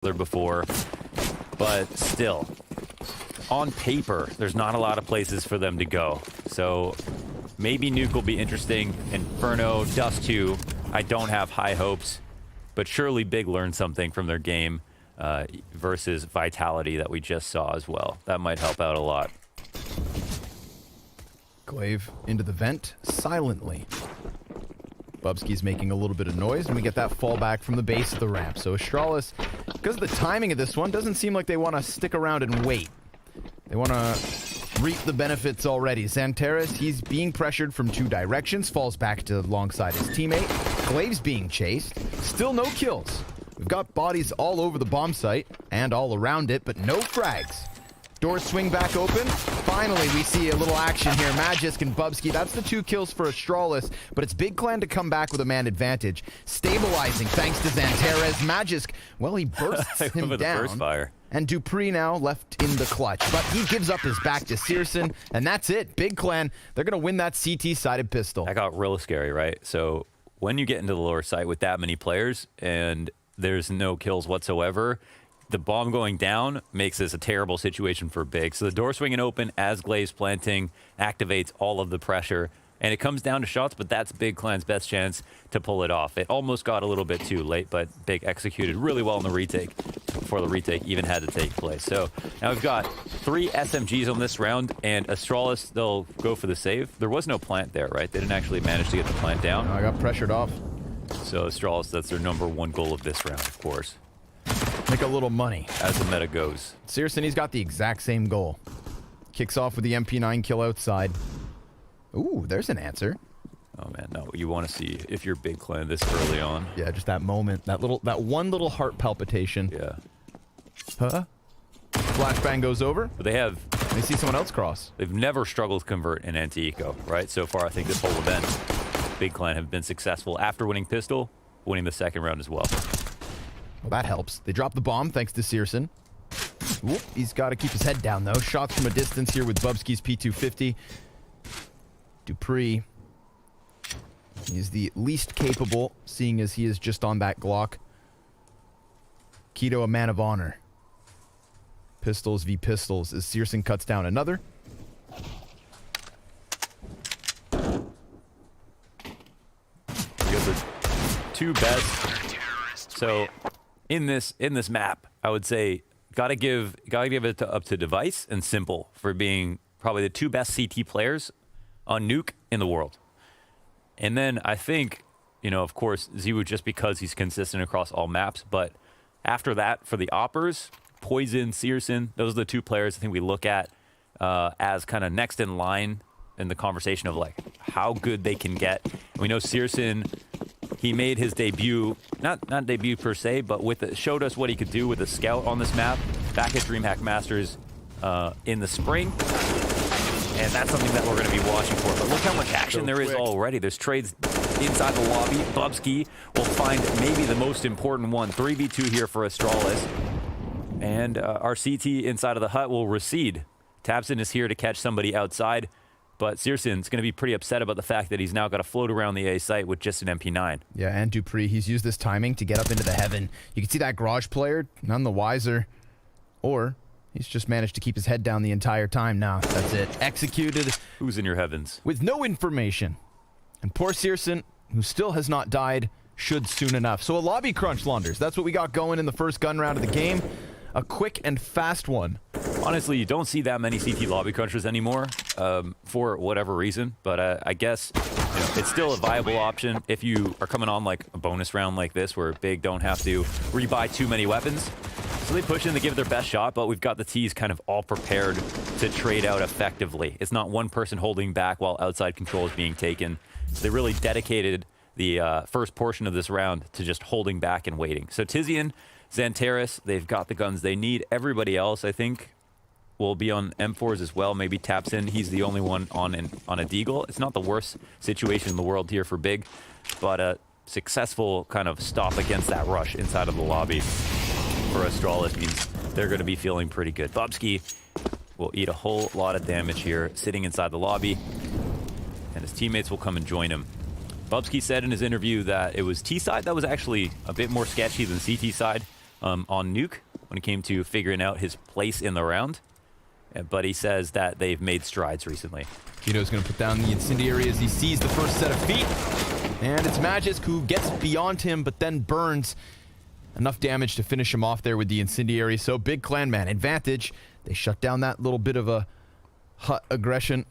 before, but still, on paper, there's not a lot of places for them to go. So maybe Nuke will be interesting. Inferno, Dust 2, I don't have high hopes, but surely Big learned something from their game versus Vitality that we just saw as well. That might help out a lot. Glaive into the vent silently. Bubsky's making a little bit of noise, and we get that fallback from the base of the ramp. So Astralis, because of the timing of this one, doesn't seem like they want to stick around and wait. They want to reap the benefits already. XANTARES, he's being pressured from two directions, falls back to alongside his teammate. Glaive's being chased. Still no kills. We've got bodies all over the bomb site and all around it, but no frags. Doors swing back open. Finally, we see a little action here. Magisk and Bubsky, that's the 2 kills for Astralis, but it's Big Clan to come back with a man advantage. Stabilizing thanks to XANTARES. Magisk, well, he bursts him down. First fire. And dupreeh now left in the clutch, but he gives up his back to syrson, and that's it. Big Clan, they're going to win that CT-sided pistol. That got real scary, right? So when you get into the lower site with that many players and there's no kills whatsoever, the bomb going down makes this a terrible situation for Big. So the door swinging open as Glaive's planting activates all of the pressure. And it comes down to shots, but that's Big Clan's best chance to pull it off. It almost got a little bit too late, but Big executed really well in the retake before the retake even had to take place. So now we've got 3 SMGs on this round, and Astralis, they'll go for the save. There was no plant there, right? They didn't actually manage to get the plant down. I got pressured off. So Astralis, that's their #1 goal of this round, of course. Make a little money. As the meta goes. syrson, he's got the exact same goal. Kicks off with the MP9 kill outside. Ooh, there's an answer. Oh man, no, you want to see if you're Big Clan this early on. Yeah, just that moment, that one little heart palpitation. Yeah. Huh? Flashbang goes over. But they see someone else cross. They've never struggled to convert an anti-eco, right? So far, I think this whole event, Big Clan have been successful after winning pistol, winning the second round as well. Well, that helps. They drop the bomb thanks to syrson. Whoop, he's got to keep his head down, though. Shots from a distance here with Bubsky's P250. dupreeh. He's the least capable, seeing as he is just on that Glock. Keto, a man of honor. Pistols v pistols as syrson cuts down another. Because the 2 best. So in this map, I would say gotta give it up to Device and Simple for being probably the 2 best CT players on Nuke in the world. And then I think, you know, of course, zywoo, just because he's consistent across all maps. But after that, for the Oppers, Poison, syrson, those are the 2 players I think we look at as kind of next in line in the conversation of like how good they can get. We know syrson, he made his debut, not debut per se, but showed us what he could do with a scout on this map back at DreamHack Masters in the spring. And that's something that we're going to be watching for. But look how much action there is already. There's trades inside the lobby. Bubsky will find maybe the most important one. 3v2 here for Astralis. And our CT inside of the hut will recede. tabseN is here to catch somebody outside. But syrson's going to be pretty upset about the fact that he's now got to float around the A site with just an MP9. Yeah, and dupreeh, he's used this timing to get up into the heaven. You can see that garage player, none the wiser. Or he's just managed to keep his head down the entire time now. That's it. Executed. Who's in your heavens? With no information. And poor syrson, who still has not died, should soon enough. So a lobby crunch, Launders. That's what we got going in the first gun round of the game. A quick and fast one. Honestly, you don't see that many CT lobby crunchers anymore for whatever reason. But I guess it's still a viable option if you are coming on like a bonus round like this where Big don't have to rebuy too many weapons. So they push in to give it their best shot, but we've got the T's kind of all prepared to trade out effectively. It's not one person holding back while outside control is being taken. So they really dedicated the first portion of this round to just holding back and waiting. So tiziaN, XANTARES, they've got the guns they need. Everybody else, I think, will be on M4s as well. Maybe tabseN, he's the only one on a deagle. It's not the worst situation in the world here for Big, but a successful kind of stop against that rush inside of the lobby for Astralis means they're going to be feeling pretty good. Bubsky will eat a whole lot of damage here, sitting inside the lobby, and his teammates will come and join him. Bubsky said in his interview that it was T side that was actually a bit more sketchy than CT side. on Nuke when it came to figuring out his place in the round. But he says that they've made strides recently. Kito's going to put down the incendiary as he sees the first set of feet. And it's Magisk who gets beyond him, but then burns. Enough damage to finish him off there with the incendiary. So big clan man advantage. They shut down that little bit of a hut aggression.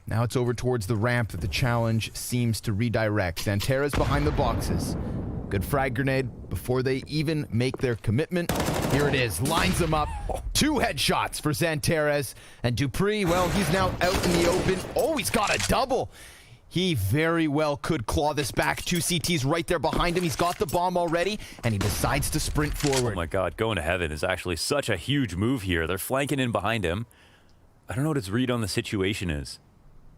Now it's over towards the ramp that the challenge seems to redirect. XANTARES behind the boxes. Good frag grenade before they even make their commitment. Here it is. Lines them up. 2 headshots for XANTARES. And dupreeh, well, he's now out in the open. Oh, he's got a double. He very well could claw this back. 2 CTs right there behind him. He's got the bomb already, and he decides to sprint forward. Oh my god, going to heaven is actually such a huge move here. They're flanking in behind him. I don't know what his read on the situation is.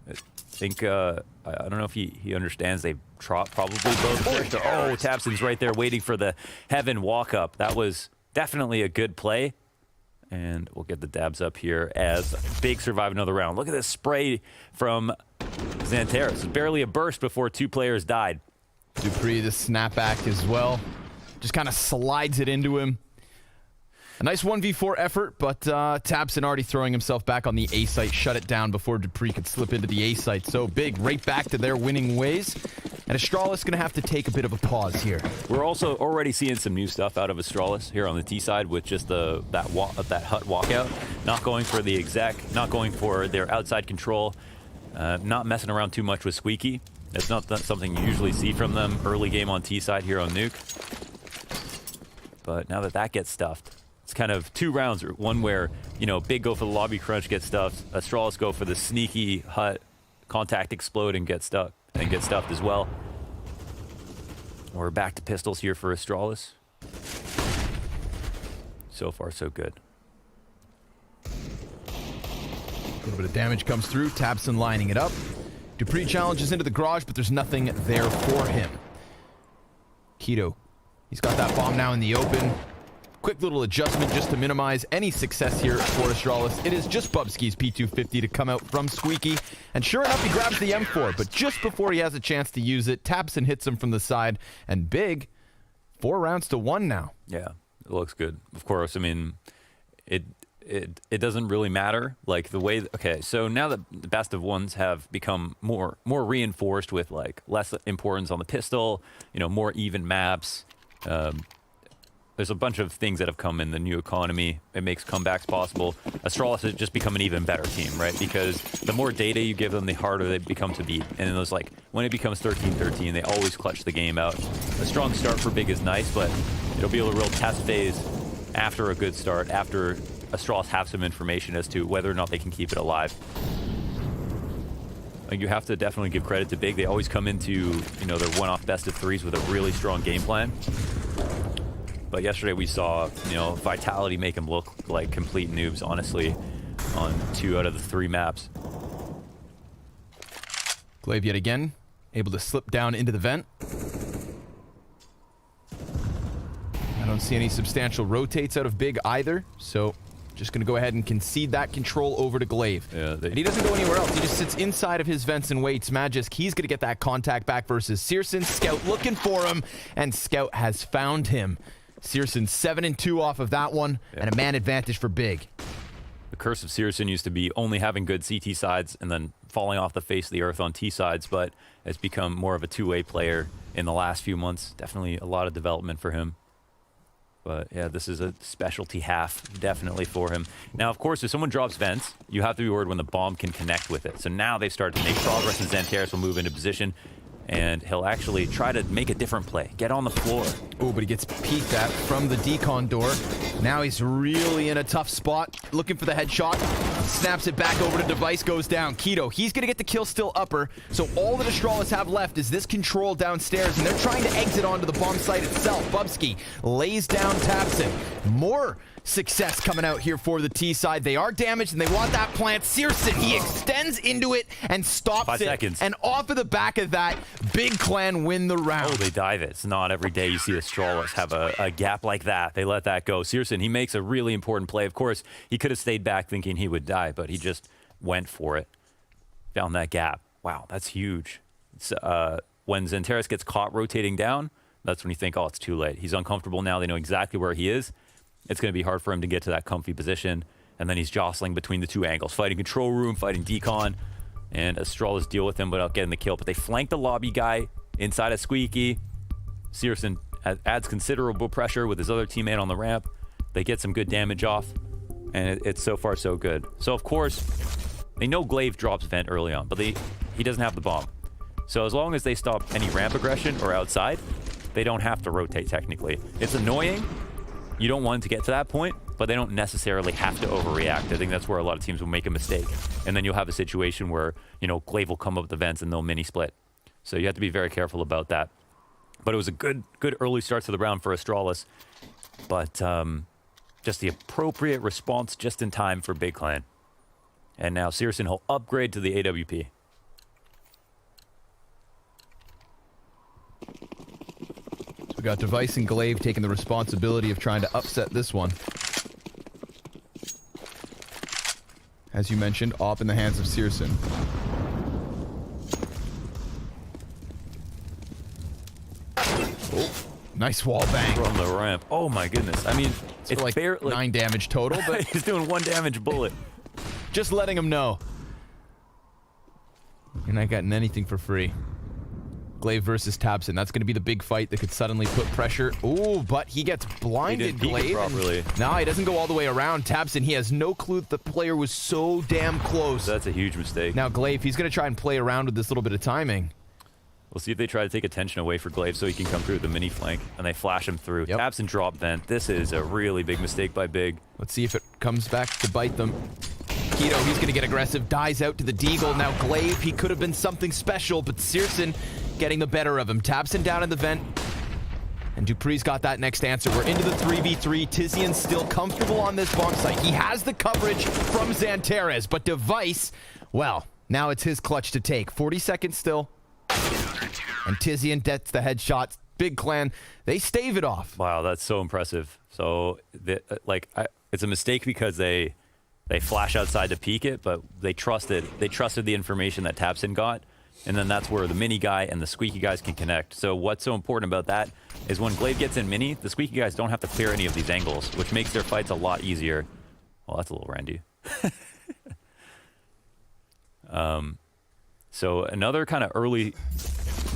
I think, I don't know if he understands they've probably both. Oh, tabseN's right there waiting for the heaven walk up. That was definitely a good play. And we'll get the dabs up here as Big survive another round. Look at this spray from XANTARES. It's barely a burst before 2 players died. dupreeh, the snapback as well. Just kind of slides it into him. A nice 1v4 effort, but tabseN already throwing himself back on the A site. Shut it down before dupreeh could slip into the A site. So Big right back to their winning ways. And Astralis going to have to take a bit of a pause here. We're also already seeing some new stuff out of Astralis here on the T side with just that hut walkout. Not going for the exec, not going for their outside control, not messing around too much with Squeaky. That's not something you usually see from them early game on T side here on Nuke. But now that gets stuffed, it's kind of 2 rounds. One where, you know, Big go for the lobby crunch, get stuffed. Astralis go for the sneaky hut, contact explode, and get stuck. And get stuffed as well. We're back to pistols here for Astralis. So far, so good. A little bit of damage comes through. tabseN lining it up. dupreeh challenges into the garage, but there's nothing there for him. Kito, he's got that bomb now in the open. Quick little adjustment just to minimize any success here for Astralis. It is just bubzkys P250 to come out from Squeaky. And sure enough, he grabs the M4, but just before he has a chance to use it, tabseN hits him from the side. And Big, 4 rounds to 1 now. Yeah, it looks good. Of course, I mean, it doesn't really matter. Like the way, okay, so now that the best of ones have become more reinforced with like less importance on the pistol, you know, more even maps, there's a bunch of things that have come in the new economy. It makes comebacks possible. Astralis has just become an even better team, right? Because the more data you give them, the harder they become to beat. And it was like, when it becomes 13-13, they always clutch the game out. A strong start for Big is nice, but it'll be a real test phase after a good start, after Astralis have some information as to whether or not they can keep it alive. Like, you have to definitely give credit to Big. They always come into, you know, their one-off best of 3s with a really strong game plan. But yesterday we saw, you know, Vitality make them look like complete noobs, honestly, on 2 out of the 3 maps. Glaive yet again, able to slip down into the vent. I don't see any substantial rotates out of Big either, so just going to go ahead and concede that control over to Glaive. Yeah, and he doesn't go anywhere else. He just sits inside of his vents and waits. Magisk, he's going to get that contact back versus syrson. Scout looking for him, and Scout has found him. syrson 7-2 off of that one, and a man advantage for Big. The curse of syrson used to be only having good CT sides and then falling off the face of the earth on T sides, but it's become more of a 2-way player in the last few months. Definitely a lot of development for him. But yeah, this is a specialty half, definitely for him. Now, of course, if someone drops vents, you have to be worried when the bomb can connect with it. So now they've started to make progress, and XANTARES will move into position. And he'll actually try to make a different play. Get on the floor. Oh, but he gets peeked at from the decon door. Now he's really in a tough spot. Looking for the headshot. Snaps it back over to device, goes down. Kito, he's going to get the kill still upper. So all that Astralis have left is this control downstairs, and they're trying to exit onto the bomb site itself. bubzky lays down tabseN. More success coming out here for the T side. They are damaged and they want that plant. syrson, he extends into it and stops 5 it. seconds. And off of the back of that, Big Clan win the round. Oh, they dive it. It's not every day you see Astralis have a gap like that. They let that go. syrson, he makes a really important play. Of course, he could have stayed back thinking he would die, but he just went for it. Found that gap. Wow, that's huge. It's, when XANTARES gets caught rotating down, That's when you think, oh, it's too late. He's uncomfortable now. They know exactly where he is. It's going to be hard for him to get to that comfy position. And then he's jostling between the two angles, fighting control room, fighting decon. And Astralis deal with him without getting the kill. But they flank the lobby guy inside of Squeaky. syrson adds considerable pressure with his other teammate on the ramp. They get some good damage off. And it's so far so good. So, of course, they know Glaive drops vent early on, but he doesn't have the bomb. So as long as they stop any ramp aggression or outside, they don't have to rotate technically. It's annoying. You don't want to get to that point, but they don't necessarily have to overreact. I think that's where a lot of teams will make a mistake. And then you'll have a situation where, you know, Glaive will come up the vents and they'll mini split. So you have to be very careful about that. But it was a good early start to the round for Astralis. But just the appropriate response just in time for Big Clan. And now syrson will upgrade to the AWP. So we got Device and Glaive taking the responsibility of trying to upset this one. As you mentioned, op in the hands of syrson. Oh, nice wall bang. From the ramp. Oh my goodness. I mean, it's like barely 9 damage total, but he's doing 1 damage bullet. Just letting him know. You're not getting anything for free. Glaive versus tabseN. That's going to be the big fight that could suddenly put pressure. Ooh, but he gets blinded, Glaive. Properly. No, he doesn't go all the way around. tabseN, he has no clue that the player was so damn close. That's a huge mistake. Now, Glaive, he's going to try and play around with this little bit of timing. We'll see if they try to take attention away for Glaive so he can come through the mini flank, and they flash him through. Yep. tabseN drop vent. This is a really big mistake by Big. Let's see if it comes back to bite them. Keto, he's going to get aggressive, dies out to the deagle. Now Glaive, he could have been something special, but syrson getting the better of him. tabseN down in the vent. And dupreeh's got that next answer. We're into the 3v3. tiziaN's still comfortable on this bomb site. He has the coverage from XANTARES, but Device, well, now it's his clutch to take. 40 seconds still. And tiziaN gets the headshots. Big Clan, they stave it off. Wow, that's so impressive. So, it's a mistake because they flash outside to peek it, but they trusted the information that tabseN got, and then that's where the mini guy and the squeaky guys can connect. So what's so important about that is when Glaive gets in mini, the squeaky guys don't have to clear any of these angles, which makes their fights a lot easier. Well, that's a little randy. So another kind of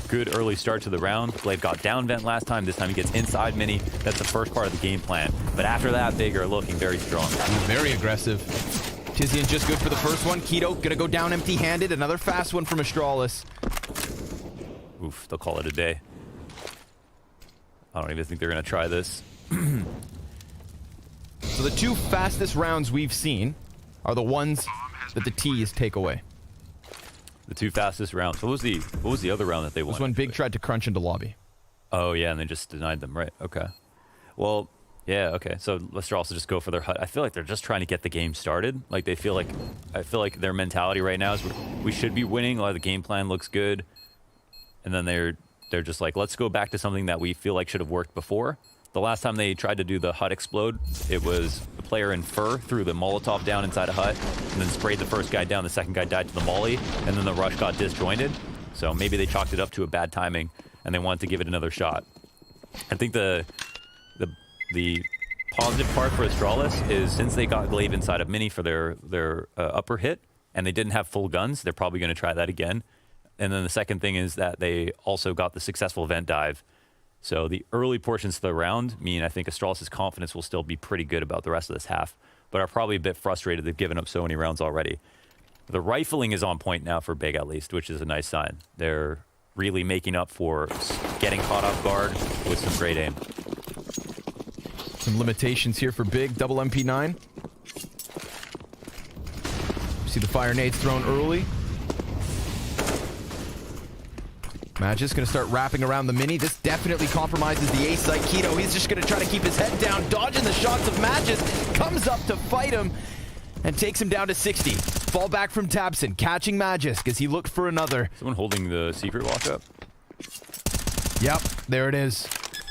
good early start to the round. Glaive got down vent last time. This time he gets inside mini. That's the first part of the game plan. But after that, Big are looking very strong. Very aggressive. tiziaN just good for the first one. Keto gonna go down empty-handed. Another fast one from Astralis. Oof, they'll call it a day. I don't even think they're gonna try this. So the 2 fastest rounds we've seen are the ones that the T's take away. The 2 fastest rounds. What was the other round that they won? It was when Big tried to crunch into lobby. Oh yeah, and they just denied them. Right. Okay. Well, yeah. Okay. So let's also just go for their hut. I feel like they're just trying to get the game started. Like I feel like their mentality right now is we should be winning. A lot of the game plan looks good, and then they're just like, let's go back to something that we feel like should have worked before. The last time they tried to do the hut explode, it was a player in fur threw the Molotov down inside a hut and then sprayed the first guy down. The second guy died to the molly, and then the rush got disjointed. So maybe they chalked it up to a bad timing, and they wanted to give it another shot. I think the positive part for Astralis is since they got Glaive inside of mini for their upper hit, and they didn't have full guns, they're probably going to try that again. And then the second thing is that they also got the successful vent dive. So the early portions of the round mean I think Astralis' confidence will still be pretty good about the rest of this half, but are probably a bit frustrated they've given up so many rounds already. The rifling is on point now for Big at least, which is a nice sign. They're really making up for getting caught off guard with some great aim. Some limitations here for Big. Double MP9. See the fire nades thrown early. Magisk going to start wrapping around the mini. This definitely compromises the A site. Keto, he's just going to try to keep his head down, dodging the shots of Magisk. Comes up to fight him and takes him down to 60. Fall back from tabseN, catching Magisk as he looked for another. Someone holding the secret walk-up? Yep, there it is.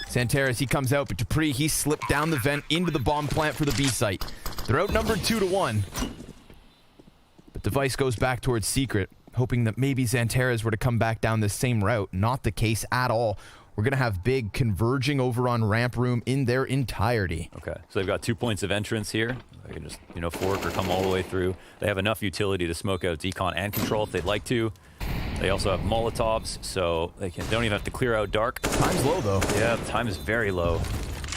XANTARES, he comes out, but dupreeh, he slipped down the vent into the bomb plant for the B site. They're outnumbered 2-1. But Device goes back towards CeRq, hoping that maybe XANTARES were to come back down this same route. Not the case at all. we're going to have Big converging over on ramp room in their entirety. Okay, so they've got 2 points of entrance here. They can just, you know, fork or come all the way through. They have enough utility to smoke out decon and control if they'd like to. They also have Molotovs, so they don't even have to clear out dark. Time's low, though. Yeah, the time is very low.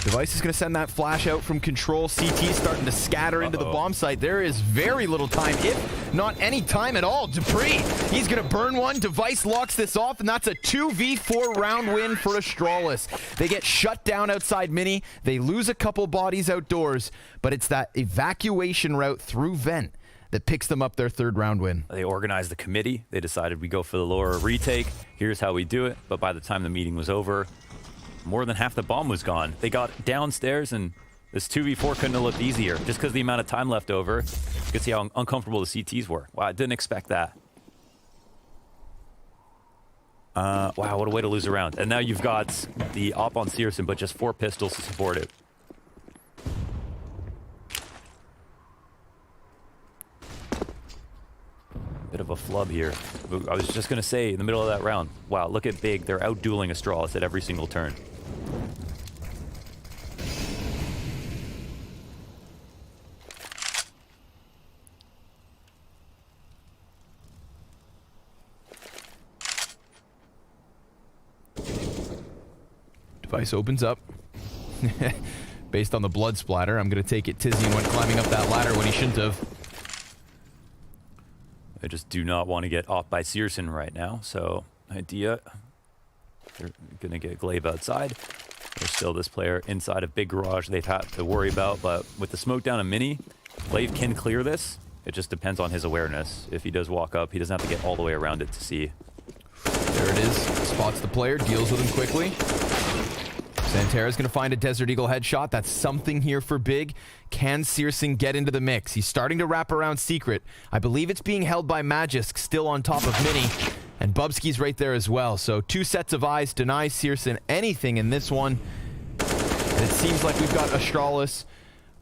Device is going to send that flash out from control. CT starting to scatter into the bomb site. There is very little time, if not any time at all. dupreeh, he's going to burn one. Device locks this off, and that's a 2v4 round win for Astralis. They get shut down outside mini. They lose a couple bodies outdoors, but it's that evacuation route through vent that picks them up their 3rd round win. They organized the committee. They decided we go for the lower retake. Here's how we do it. But by the time the meeting was over, more than half the bomb was gone. They got downstairs, and this 2v4 couldn't have looked easier just because the amount of time left over. You can see how uncomfortable the CTs were. Wow, I didn't expect that. Wow, what a way to lose a round. And now you've got the op on syrson, but just 4 pistols to support it. Bit of a flub here. I was just going to say, in the middle of that round, wow, look at Big. They're out-dueling Astralis at every single turn. Device opens up. Based on the blood splatter, I'm going to take it tiziaN went climbing up that ladder when he shouldn't have. I just do not want to get off by syrson right now, so idea, they're going to get glaive outside. There's still this player inside of big garage they've had to worry about, but with the smoke down a mini, glaive can clear this. It just depends on his awareness. If he does walk up, he doesn't have to get all the way around it to see. There it is. Spots the player, deals with him quickly. XANTARES going to find a Desert Eagle headshot. That's something here for Big. Can syrson get into the mix? He's starting to wrap around secret. I believe it's being held by Magisk, still on top of mini. And Bubsky's right there as well. So 2 sets of eyes deny syrson anything in this one. And it seems like we've got Astralis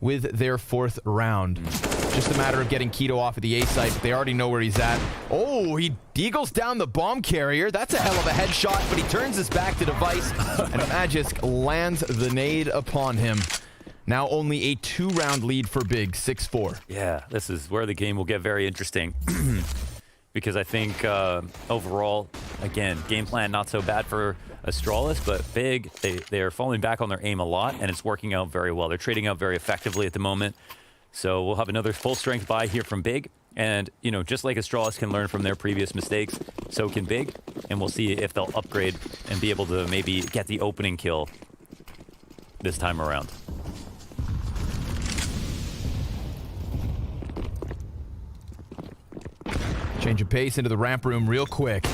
with their 4th round. Just a matter of getting Keto off of the A site, but they already know where he's at. Oh, he eagles down the bomb carrier. That's a hell of a headshot, but he turns his back to Device, and Magisk lands the nade upon him. Now only a 2-round lead for Big, 6-4. Yeah, this is where the game will get very interesting. Because I think overall, again, game plan not so bad for Astralis, but Big, they're falling back on their aim a lot, and it's working out very well. They're trading out very effectively at the moment. So we'll have another full strength buy here from Big. And, you know, just like Astralis can learn from their previous mistakes, so can Big. And we'll see if they'll upgrade and be able to maybe get the opening kill this time around. Change of pace into the ramp room real quick.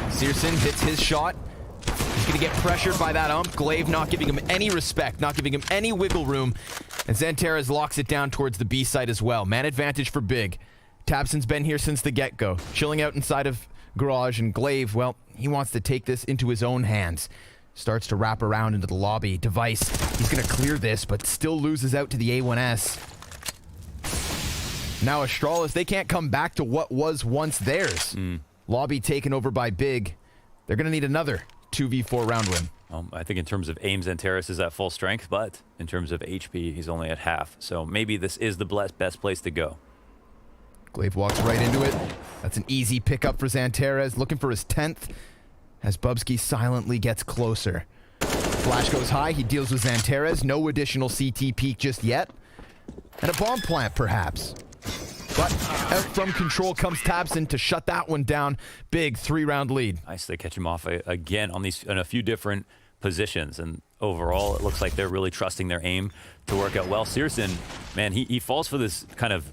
syrson hits his shot. He's going to get pressured by that ump. glaive not giving him any respect, not giving him any wiggle room. And XANTARES locks it down towards the B site as well. Man advantage for Big. tabseN's been here since the get-go. Chilling out inside of garage, and glaive, well, he wants to take this into his own hands. Starts to wrap around into the lobby. Device, he's going to clear this, but still loses out to the A1S. Now Astralis, they can't come back to what was once theirs. Lobby taken over by Big. They're going to need another 2v4 round win. I think in terms of aim, XANTARES is at full strength, but in terms of HP, he's only at half. So maybe this is the best place to go. glaive walks right into it. That's an easy pickup for XANTARES, looking for his 10th as Bubsky silently gets closer. Flash goes high, he deals with XANTARES. No additional CT peek just yet. And a bomb plant, perhaps. But out from control comes tabseN to shut that one down. Big 3-round lead. Nice, they catch him off again on in a few different positions, and overall it looks like they're really trusting their aim to work out well. syrson, man, he falls for this kind of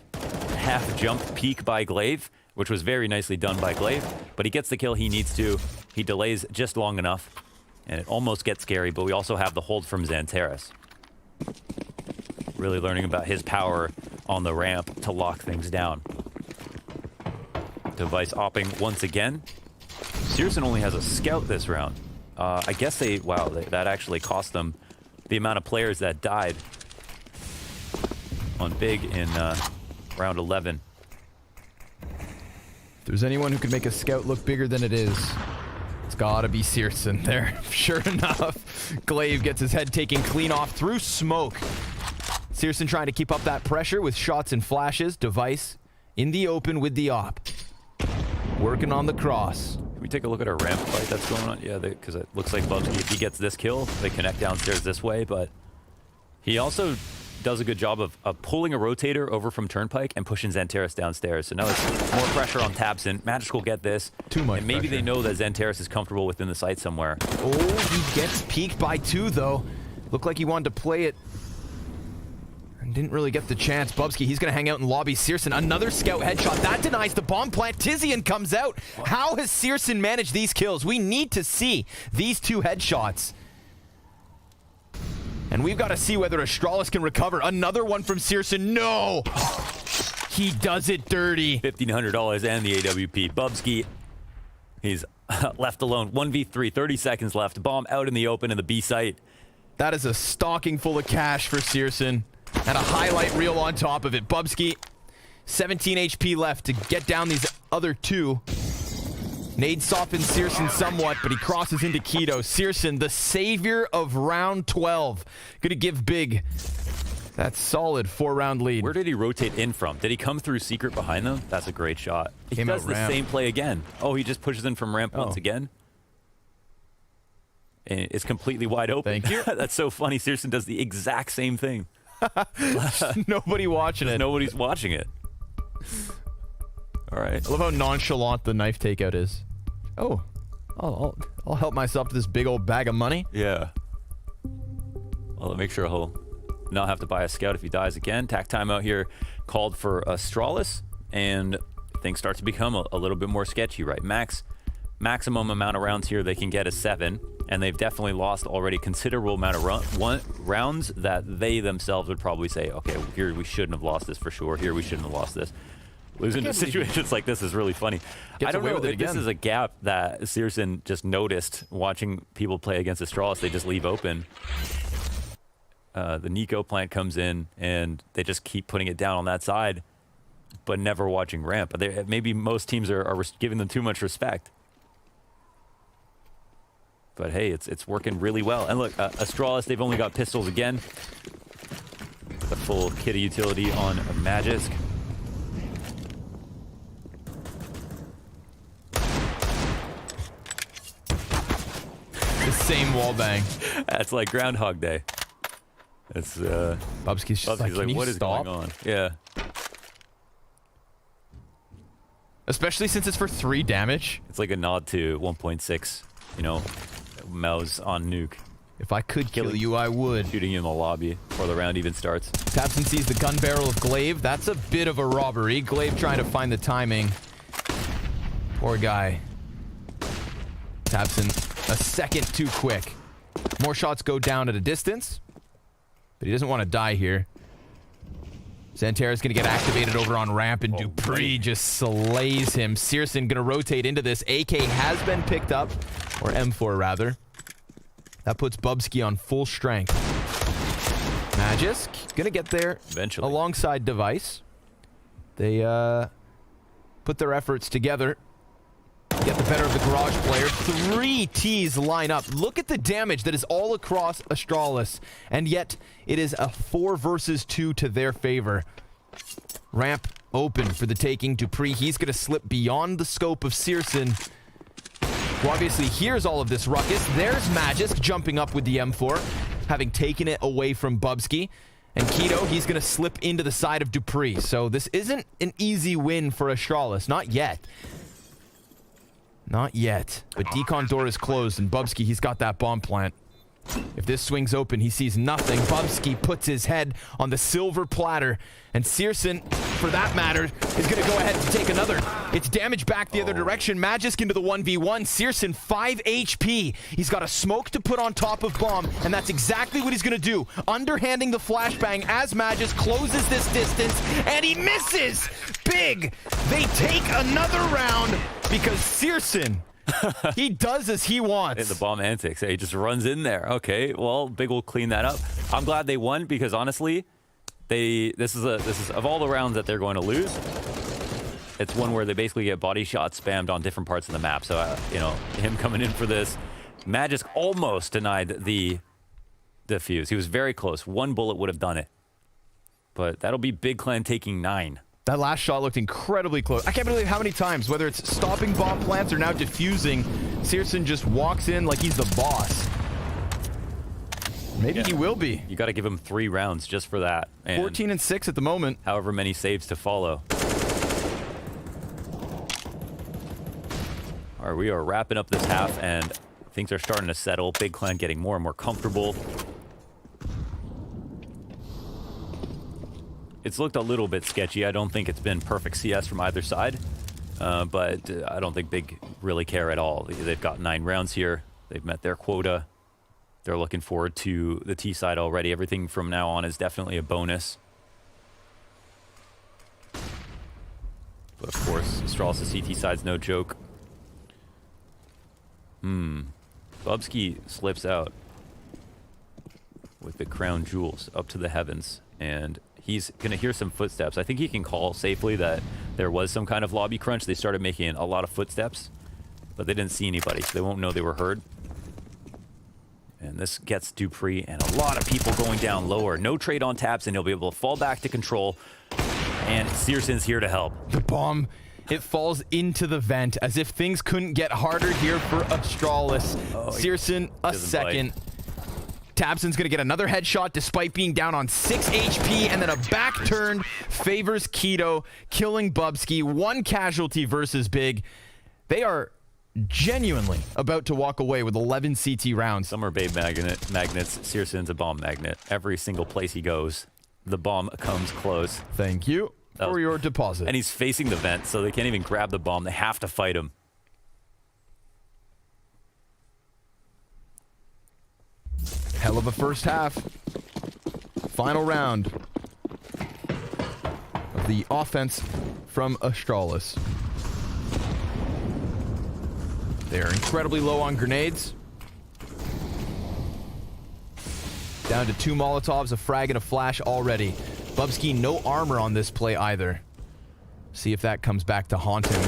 half jump peek by glaive, which was very nicely done by glaive, but he gets the kill he needs to. He delays just long enough, and it almost gets scary, but we also have the hold from XANTARES. Really learning about his power on the ramp to lock things down. Device opping once again. syrson only has a scout this round. I guess that actually cost them the amount of players that died on Big in round 11. If there's anyone who can make a scout look bigger than it is, it's gotta be syrson there. Sure enough, Glaive gets his head taken clean off through smoke. syrson trying to keep up that pressure with shots and flashes. Device in the open with the op. Working on the cross. Can we take a look at our ramp fight that's going on? Yeah, because it looks like bubzkii, if he gets this kill, they connect downstairs this way, but he also does a good job of pulling a rotator over from Turnpike and pushing XANTARES downstairs. So now it's more pressure on tabseN. Magisk will get this. Too much And maybe pressure. they know that XANTARES is comfortable within the site somewhere. Oh, he gets peeked by 2, though. Looked like he wanted to play it. And didn't really get the chance. bubzkii, he's going to hang out in lobby. syrson, another scout headshot. That denies the bomb plant. tiziaN comes out. How has syrson managed these kills? We need to see these 2 headshots. And we've got to see whether Astralis can recover. Another one from syrson. No! He does it dirty. $1,500 and the AWP. bubzkii, he's left alone. 1v3, 30 seconds left. Bomb out in the open in the B site. That is a stocking full of cash for syrson. And a highlight reel on top of it. bubzkii, 17 HP left to get down these other 2. Nade softens syrson somewhat, but he crosses into Keto. syrson, the savior of round 12. Gonna give big that solid 4-round lead. Where did he rotate in from? Did he come through secret behind them? That's a great shot. He Came does out the ramp. same play again. Oh, he just pushes in from ramp once again. And it's completely wide open. Thank you. That's so funny. syrson does the exact same thing. Nobody watching it. Nobody's watching it. All right. I love how nonchalant the knife takeout is. Oh, I'll help myself to this big old bag of money. Yeah. Well, make sure he'll not have to buy a scout if he dies again. Tack timeout here called for Astralis, and things start to become a little bit more sketchy, right? Maximum amount of rounds here they can get is 7, and they've definitely lost already considerable amount of rounds that they themselves would probably say, okay, here we shouldn't have lost this for sure. Here we shouldn't have lost this. Losing to situations like this is really funny. I don't know if this is a gap that syrson just noticed watching people play against Astralis. They just leave open. The niko plant comes in, and they just keep putting it down on that side, but never watching ramp. Maybe most teams are giving them too much respect. But hey, it's working really well. And look, Astralis, they've only got pistols again. The full kitty utility on Magisk. The same wall bang. That's like Groundhog Day. It's bubzkii's just like, what is going on? Yeah. Especially since it's for 3 damage. It's like a nod to 1.6, you know, mouse on Nuke. If I could kill you, I would. Shooting you in the lobby before the round even starts. tabseN sees the gun barrel of Glaive. That's a bit of a robbery. Glaive trying to find the timing. Poor guy. tabseN a second too quick. More shots go down at a distance, but he doesn't want to die here. XANTARES gonna get activated over on ramp, and dupreeh just slays him. syrson gonna rotate into this. AK has been picked up, or M4 rather. That puts bubzkii on full strength. Magisk gonna get there eventually alongside Device. They put their efforts together. Get the better of the garage player. 3 T's line up. Look at the damage that is all across Astralis, and yet it is a 4 versus 2 to their favor. Ramp open for the taking. dupreeh, he's going to slip beyond the scope of syrson, who obviously hears all of this ruckus. There's Magisk jumping up with the M4, having taken it away from bubzkii. And Keto, he's going to slip into the side of dupreeh. So this isn't an easy win for Astralis. Not yet. Not yet. But decon door is closed, and bubzkii, he's got that bomb plant. If this swings open, he sees nothing. bubzkii puts his head on the silver platter, and syrson, for that matter, is going to go ahead and take another. It's damage back the other direction. Magisk into the 1v1. syrson, 5 HP. He's got a smoke to put on top of bomb, and that's exactly what he's going to do. Underhanding the flashbang as Magisk closes this distance, and he misses! Big! They take another round because syrson, he does as he wants. the bomb antics. He just runs in there. Okay, well, Big will clean that up. I'm glad they won because honestly, this is of all the rounds that they're going to lose, it's one where they basically get body shots spammed on different parts of the map. So, you know, him coming in for this, Magisk almost denied the defuse. He was very close. One bullet would have done it. But that'll be Big Clan taking 9. That last shot looked incredibly close. I can't believe how many times, whether it's stopping bomb plants or now diffusing, syrson just walks in like he's the boss. Maybe he will be. You got to give him 3 rounds just for that. And 14 and 6 at the moment. however many saves to follow. All right, we are wrapping up this half, and things are starting to settle. Big Clan getting more and more comfortable. It's looked a little bit sketchy. I don't think it's been perfect CS from either side, but I don't think Big really care at all. They've got 9 rounds here. They've met their quota. They're looking forward to the T side already. Everything from now on is definitely a bonus. But of course, Astralis' CT side's no joke. Bubsky slips out with the crown jewels up to the heavens, and he's going to hear some footsteps. I think he can call safely that there was some kind of lobby crunch. They started making a lot of footsteps, but they didn't see anybody, so they won't know they were heard. And this gets dupreeh and a lot of people going down lower. No trade on tabseN, and he'll be able to fall back to control. And serson's here to help. The bomb, it falls into the vent as if things couldn't get harder here for Astralis. syrson, a second. tabseN's gonna get another headshot despite being down on 6 HP, and then a back turn favors Keto, killing Bubsky. 1 casualty versus Big. They are genuinely about to walk away with 11 CT rounds. Some are babe magnets. Serson's a bomb magnet. Every single place he goes, the bomb comes close. Thank you for your deposit. And he's facing the vent, so they can't even grab the bomb. They have to fight him. Hell of a first half. Final round of the offense from Astralis. They're incredibly low on grenades. Down to 2 Molotovs, a frag, and a flash already. Bubsky, no armor on this play either. See if that comes back to haunt him.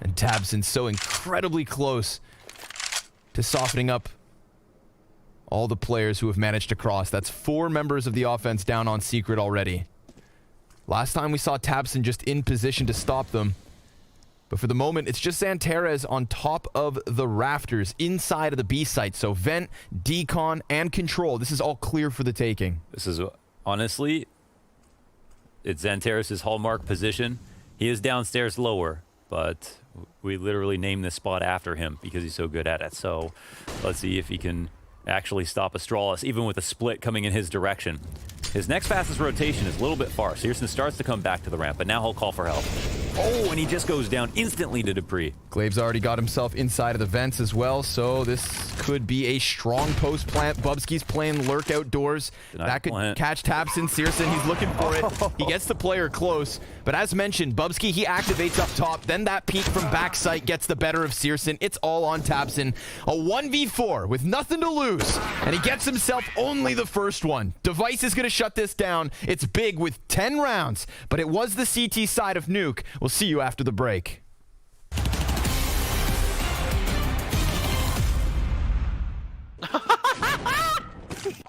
And tabseN so incredibly close to softening up all the players who have managed to cross. That's 4 members of the offense down on secret already. Last time we saw tabseN just in position to stop them. But for the moment, it's just XANTARES on top of the rafters inside of the B site. So vent, decon, and control. This is all clear for the taking. This is, honestly, it's XANTARES' hallmark position. He is downstairs lower, but we literally named this spot after him because he's so good at it. So let's see if he can actually stop Astralis, even with a split coming in his direction. His next fastest rotation is a little bit far. syrson starts to come back to the ramp, but now he'll call for help. Oh, and he just goes down instantly to dupreeh. Glave's already got himself inside of the vents as well, so this could be a strong post plant. Bubsky's playing lurk outdoors. That could catch tabseN. syrson, he's looking for it. He gets the player close, but as mentioned, Bubsky, he activates up top. Then that peek from backside gets the better of syrson. It's all on tabseN. A 1v4 with nothing to lose, and he gets himself only the first one. Device is going to shut this down. It's Big with 10 rounds, but it was the CT side of Nuke. We'll see you after the break.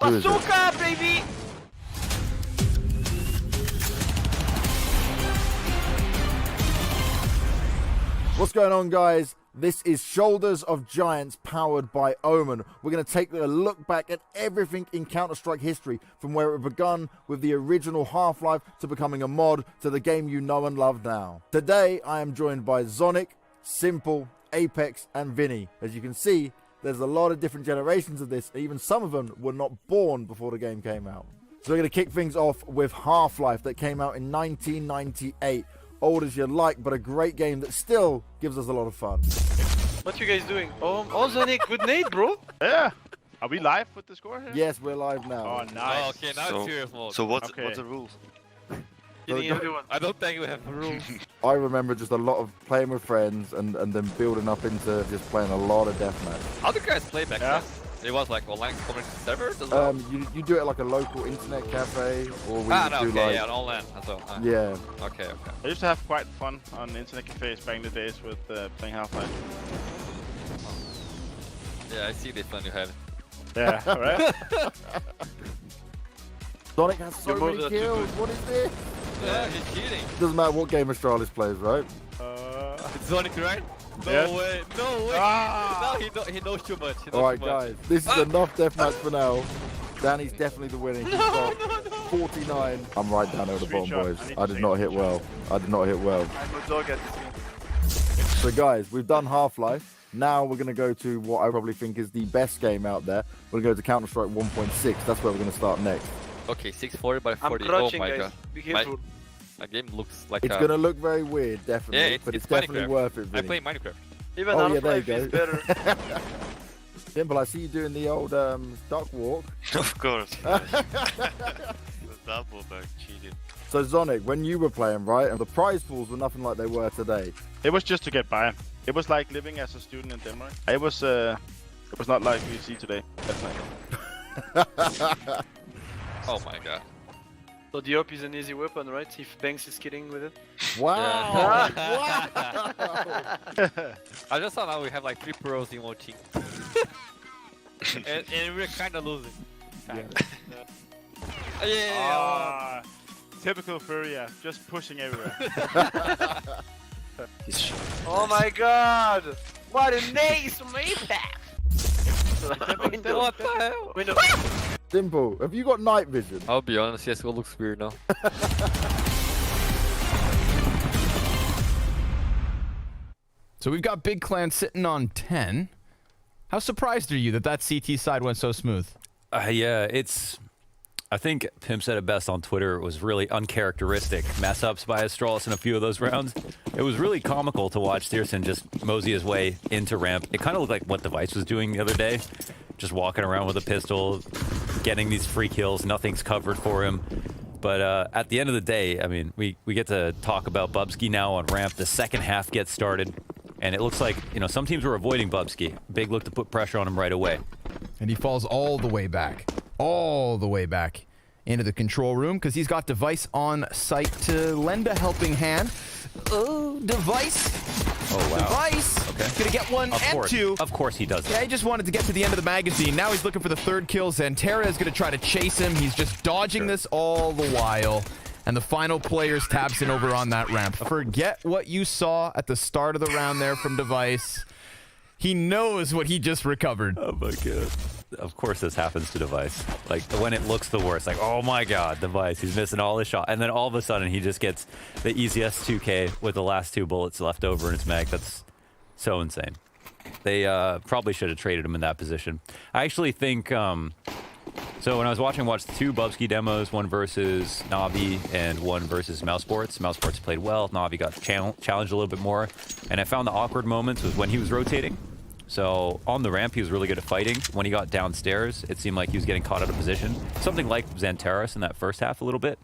Bazooka, baby! What's going on, guys? This is Shoulders of Giants powered by Omen. We're going to take a look back at everything in Counter-Strike history, from where it begun with the original Half-Life to becoming a mod to the game you know and love now. Today, I am joined by Zonic, Simple, Apex, and Vinny. As you can see, there's a lot of different generations of this. Even some of them were not born before the game came out. So we're going to kick things off with Half-Life that came out in 1998. Old as you like, but a great game that still gives us a lot of fun. What you guys doing? Oh, Zonic, good nade, bro. Yeah. Are we live with the score here? Yes, we're live now. Oh, nice. Oh, okay, now it's serious mode. So what's the rules? I don't think we have rules. I remember just a lot of playing with friends and then building up into just playing a lot of deathmatch. How do you guys play back then? It was like online community servers as well? You do it at like a local internet cafe, or we do okay, like yeah, online as well. yeah. Okay. I used to have quite fun on internet cafes back in the days with playing Half-Life. Yeah, I see this one you have. Yeah, right? Sonic has so Your many moves are too kills. good. What is this? Yeah, he's cheating. Doesn't matter what game Astralis plays, right? It's Sonic, right? No Yes. way, no way. Ah! No, he knows too much. He knows All right, too much. guys, this is enough deathmatch for now. Danny's definitely the winner. He's got 49. I'm right down over the bottom, Screenshot. boys. I need I to did take not a hit well. I did not hit well. I'm a dog at this game. So, guys, we've done Half-Life. Now we're going to go to what I probably think is the best game out there. We're going to go to Counter-Strike 1.6. That's where we're going to start next. Okay, 640 by I'm 40. crouching, Oh my guys. god. Be careful. My game looks like It's going to look very weird, definitely, Yeah, but it's it's definitely Minecraft. worth it, I Vinny. play Minecraft. Even Oh, yeah, there you Half-Life is go. better. Dimple, I see you doing the old duck walk. Of course. The double back cheated. So, Zonic, when you were playing, right, and the prize pools were nothing like they were today. It was just to get by. It was like living as a student in Denmark. It was not like we see today. Definitely. Oh my god. So the op is an easy weapon, right? If Banks is killing with it. Wow! I just saw now we have like 3 pros in one team. and we're kind of losing. Yeah. Ah, typical Furia, just pushing everywhere. Oh my god! What a nice maypack! What the hell? Window. Dimple, have you got night vision? I'll be honest, CSGO looks weird now. So we've got Big Clan sitting on 10. How surprised are you that that CT side went so smooth? Yeah, I think Pimp said it best on Twitter. It was really uncharacteristic mess ups by Astralis in a few of those rounds. It was really comical to watch syrson just mosey his way into ramp. It kind of looked like what Device was doing the other day, just walking around with a pistol, getting these free kills. Nothing's covered for him. But at the end of the day, I mean, we get to talk about Bubsky now on ramp. The second half gets started, and it looks like, you know, some teams were avoiding Bubsky. Big look to put pressure on him right away. And he falls all the way back into the control room because he's got Device on site to lend a helping hand. Oh, Device. Oh, wow. Device. Okay. Gonna get one Of and course. two. Of course he does. Yeah, he just wanted to get to the end of the magazine. Now he's looking for the third kill. XANTARES is going to try to chase him. He's just dodging this all the while. And the final player's tabseN over on that ramp. Forget what you saw at the start of the round there from Device. He knows what he just recovered. Oh my god. Of course this happens to Device. Like, when it looks the worst, like, oh my god, Device, he's missing all his shots. And then all of a sudden he just gets the easiest 2K with the last 2 bullets left over in his mag. That's so insane. They probably should have traded him in that position. I actually think, so when I was watching 2 Bubsky demos, one versus Navi and one versus Mousesports. Mousesports played well. Navi got challenged a little bit more. And I found the awkward moments was when he was rotating. So on the ramp, he was really good at fighting. When he got downstairs, it seemed like he was getting caught out of position. Something like XANTARES in that first half a little bit.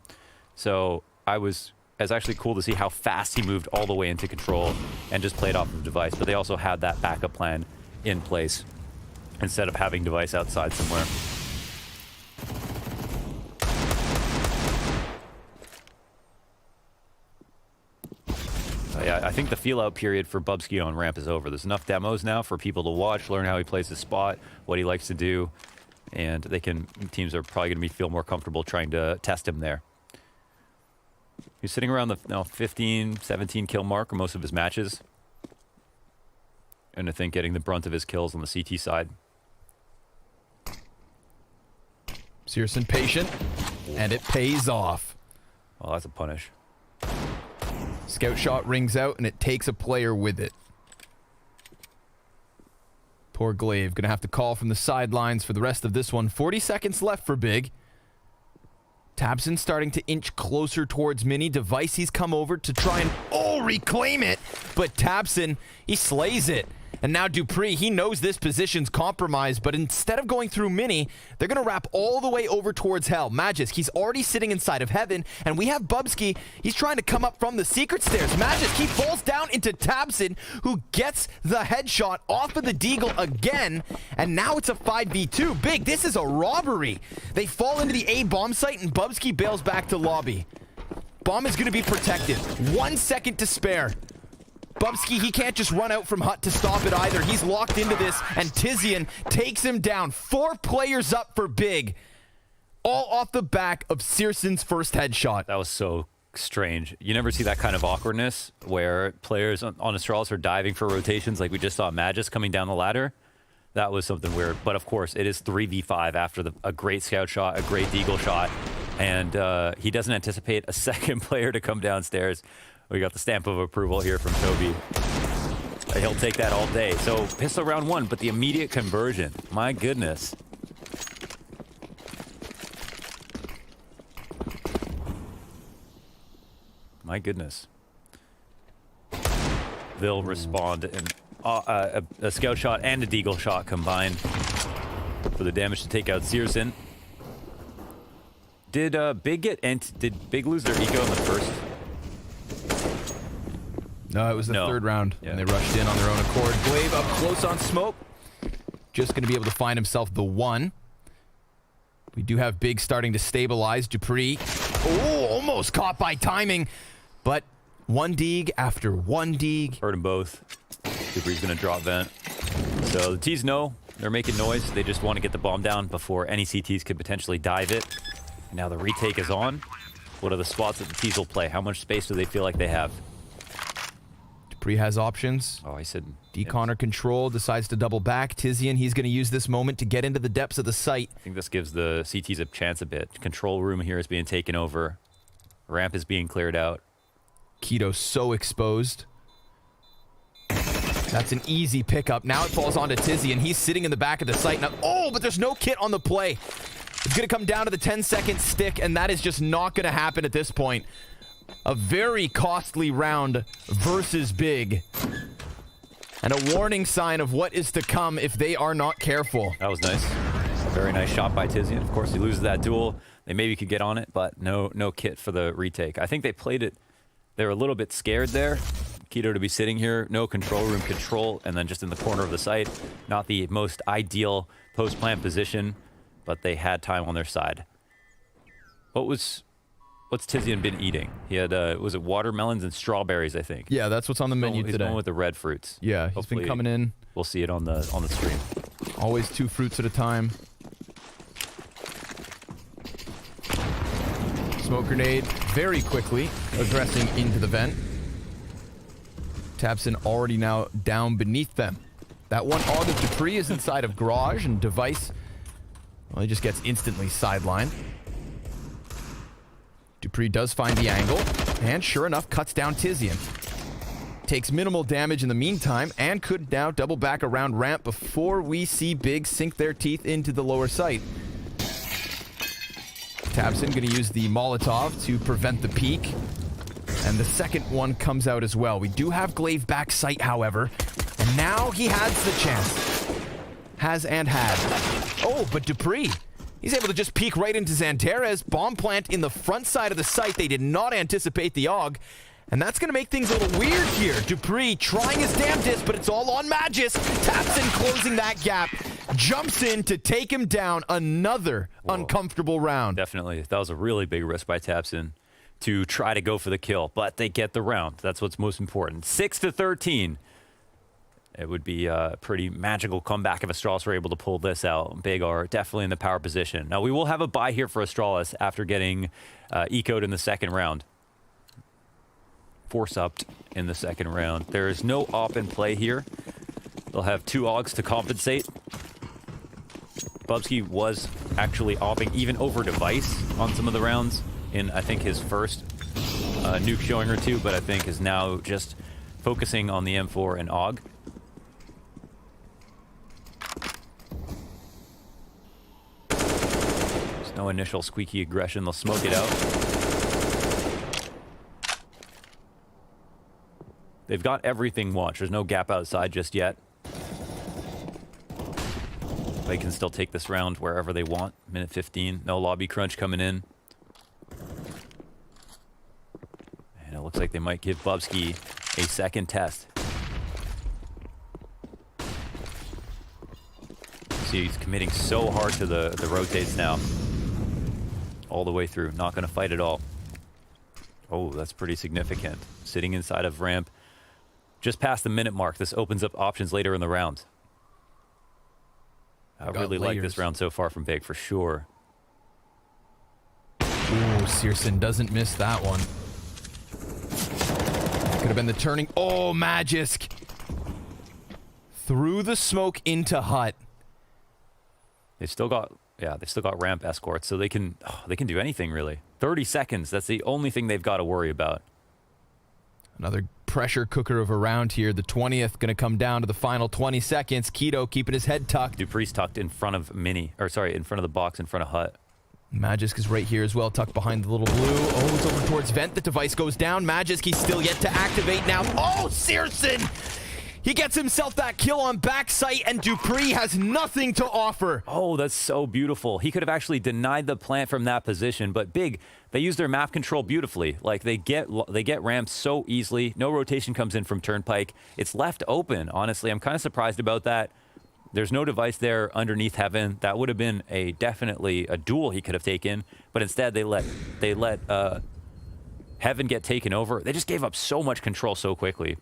So it was actually cool to see how fast he moved all the way into control and just played off of Device. But they also had that backup plan in place instead of having Device outside somewhere. Yeah, I think the feel-out period for Bubsky on ramp is over. There's enough demos now for people to watch, learn how he plays his spot, what he likes to do, and teams are probably going to feel more comfortable trying to test him there. He's sitting around the 15, 17 kill mark in most of his matches, and I think getting the brunt of his kills on the CT side. syrson patient, and it pays off. Well, that's a punish. Scout shot rings out, and it takes a player with it. Poor Glaive gonna have to call from the sidelines for the rest of this one. 40 seconds left for Big. tabseN starting to inch closer towards Mini. Device, he's come over to try and reclaim it, but tabseN, he slays it. And now dupreeh, he knows this position's compromised, but instead of going through mini, they're going to wrap all the way over towards hell. Magisk, he's already sitting inside of heaven, and we have bubzkii. He's trying to come up from the secret stairs. Magisk, he falls down into tabseN, who gets the headshot off of the deagle again, and now it's a 5v2. Big, this is a robbery. They fall into the A bomb site, and bubzkii bails back to lobby. Bomb is going to be protected. 1 second to spare. bubzkii, he can't just run out from hut to stop it either. He's locked into this, and tiziaN takes him down. 4 players up for Big, all off the back of syrson's first headshot. That was so strange. You never see that kind of awkwardness where players on Astralis are diving for rotations like we just saw Magisk coming down the ladder. That was something weird. But of course, it is 3v5 after a great scout shot, a great deagle shot, and he doesn't anticipate a second player to come downstairs. We got the stamp of approval here from Toby. He'll take that all day. So pistol round 1, but the immediate conversion. My goodness. My goodness. They'll respond in a scout shot and a deagle shot combined for the damage to take out syrson. Did Did Big lose their eco in the first? No, it was the third round, and they rushed in on their own accord. Glaive up close on smoke. Just going to be able to find himself the 1. We do have Big starting to stabilize. dupreeh. Oh, almost caught by timing. But 1 deeg after 1 deeg. Heard them both. dupreeh's going to drop vent. So the T's know they're making noise. They just want to get the bomb down before any CTs could potentially dive it. Now the retake is on. What are the spots that the T's will play? How much space do they feel like they have? dupreeh has options. Oh, I said... Decon or control, decides to double back. tiziaN, he's going to use this moment to get into the depths of the site. I think this gives the CTs a chance a bit. Control room here is being taken over. Ramp is being cleared out. Keto so exposed. That's an easy pickup. Now it falls onto tiziaN. He's sitting in the back of the site. Now, oh, but there's no kit on the play. It's going to come down to the 10-second stick, and that is just not going to happen at this point. A very costly round versus Big. And a warning sign of what is to come if they are not careful. That was nice. Very nice shot by tiziaN. Of course, he loses that duel. They maybe could get on it, but no kit for the retake. I think they played it. They were a little bit scared there. Keto to be sitting here, no control room control, and then just in the corner of the site. Not the most ideal post-plant position, but they had time on their side. What's tiziaN been eating? He had, was it watermelons and strawberries, I think? Yeah, that's what's on the menu he's today. going with the red fruits. Yeah, he's been coming in. We'll see it on the stream. Always 2 fruits at a time. Smoke grenade very quickly addressing into the vent. tabseN already now down beneath them. That one AUG of dupreeh is inside of garage, and device, well, he just gets instantly sidelined. dupreeh does find the angle, and sure enough, cuts down tiziaN. Takes minimal damage in the meantime, and could now double back around ramp before we see Big sink their teeth into the lower site. tabseN going to use the Molotov to prevent the peek, and the second one comes out as well. We do have Glaive back sight, however, and now he has the chance. Has and had. Oh, but dupreeh, he's able to just peek right into XANTARES. Bomb plant in the front side of the site. They did not anticipate the AUG. And that's going to make things a little weird here. dupreeh trying his damnedest, but it's all on Magisk. tabseN closing that gap. Jumps in to take him down. Another uncomfortable round. Definitely. That was a really big risk by tabseN to try to go for the kill, but they get the round. That's what's most important. 6-13. It would be a pretty magical comeback if Astralis were able to pull this out. Big are definitely in the power position. Now, we will have a bye here for Astralis after getting eco'd in the second round. Force-upped in the second round. There is no op in play here. They'll have 2 AUGs to compensate. bubzkii was actually opping even over device on some of the rounds in, I think, his first nuke showing or 2, but I think is now just focusing on the M4 and AUG. There's no initial squeaky aggression. They'll smoke it out. They've got everything watched. There's no gap outside just yet. They can still take this round wherever they want. Minute 15. No lobby crunch coming in. And it looks like they might give Bubsky a second test. See, he's committing so hard to the rotates now. All the way through. Not going to fight at all. Oh, that's pretty significant. Sitting inside of ramp. Just past the minute mark. This opens up options later in the round. I really like this round so far from Big, for sure. Ooh, syrson doesn't miss that one. Could have been the turning. Oh, Magisk! Through the smoke into hut. They've still got, yeah, they've still got ramp escorts, so they can do anything really. 30 seconds. That's the only thing they've got to worry about. Another pressure cooker of a round here. The 20th going to come down to the final 20 seconds. Keto keeping his head tucked. dupreeh's tucked in front of Mini, or sorry, in front of the box in front of hut. Magisk is right here as well, tucked behind the little blue. Oh, it's over towards vent. The device goes down. Magisk, he's still yet to activate now. Oh, syrson! He gets himself that kill on backside, and dupreeh has nothing to offer. Oh, that's so beautiful. He could have actually denied the plant from that position, but Big, they use their map control beautifully. Like, they get ramps so easily. No rotation comes in from Turnpike. It's left open, honestly. I'm kind of surprised about that. There's no device there underneath Heaven. That would have been definitely a duel he could have taken, but instead they let Heaven get taken over. They just gave up so much control so quickly.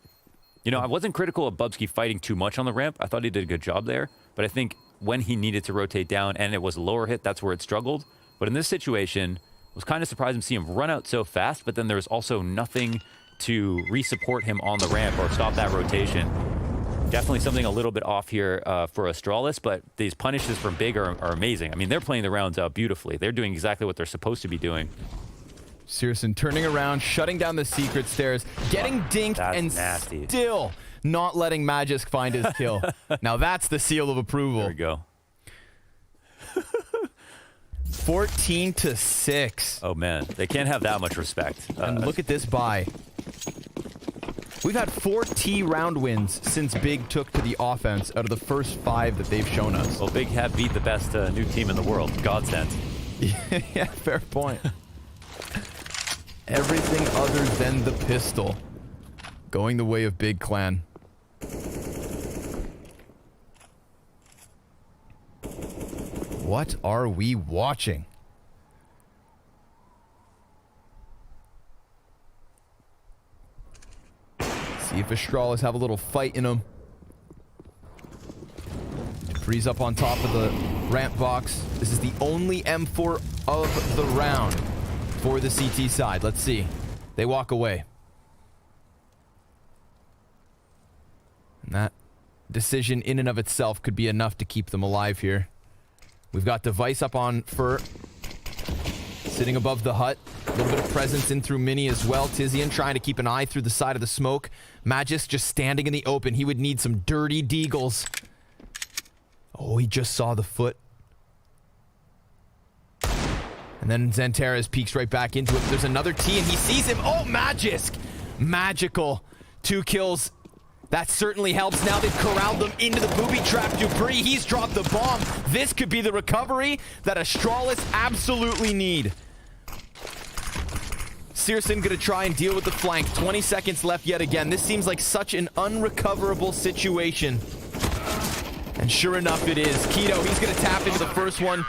You know, I wasn't critical of Bubsky fighting too much on the ramp. I thought he did a good job there. But I think when he needed to rotate down and it was a lower hit, that's where it struggled. But in this situation, I was kind of surprised to see him run out so fast, but then there was also nothing to re-support him on the ramp or stop that rotation. Definitely something a little bit off here for Astralis, but these punishes from Big are amazing. I mean, they're playing the rounds out beautifully. They're doing exactly what they're supposed to be doing. syrson turning around, shutting down the secret stairs, getting dinked, and nasty. Still not letting Magisk find his kill. Now that's the seal of approval. There we go. 14-6. Oh, man. They can't have that much respect. And look at this buy. We've had 4 T round wins since Big took to the offense out of the first 5 that they've shown us. Well, Big have beat the best new team in the world. Godsend. Yeah, fair point. Everything other than the pistol going the way of Big Clan. What are we watching? See if Astralis have a little fight in them. dupreeh's up on top of the ramp box. This is the only M4 of the round for the CT side. Let's see. They walk away. And that decision in and of itself could be enough to keep them alive here. We've got device up on Fur, sitting above the hut. A little bit of presence in through Mini as well. tiziaN trying to keep an eye through the side of the smoke. Magisk just standing in the open. He would need some dirty deagles. Oh, he just saw the foot. And then XANTARES peeks right back into it. There's another T and he sees him. Oh, Magisk! Magical. 2 kills. That certainly helps. Now they've corralled them into the booby trap. dupreeh, he's dropped the bomb. This could be the recovery that Astralis absolutely need. syrson gonna try and deal with the flank. 20 seconds left yet again. This seems like such an unrecoverable situation. And sure enough it is. Keto, he's gonna tap into the first one.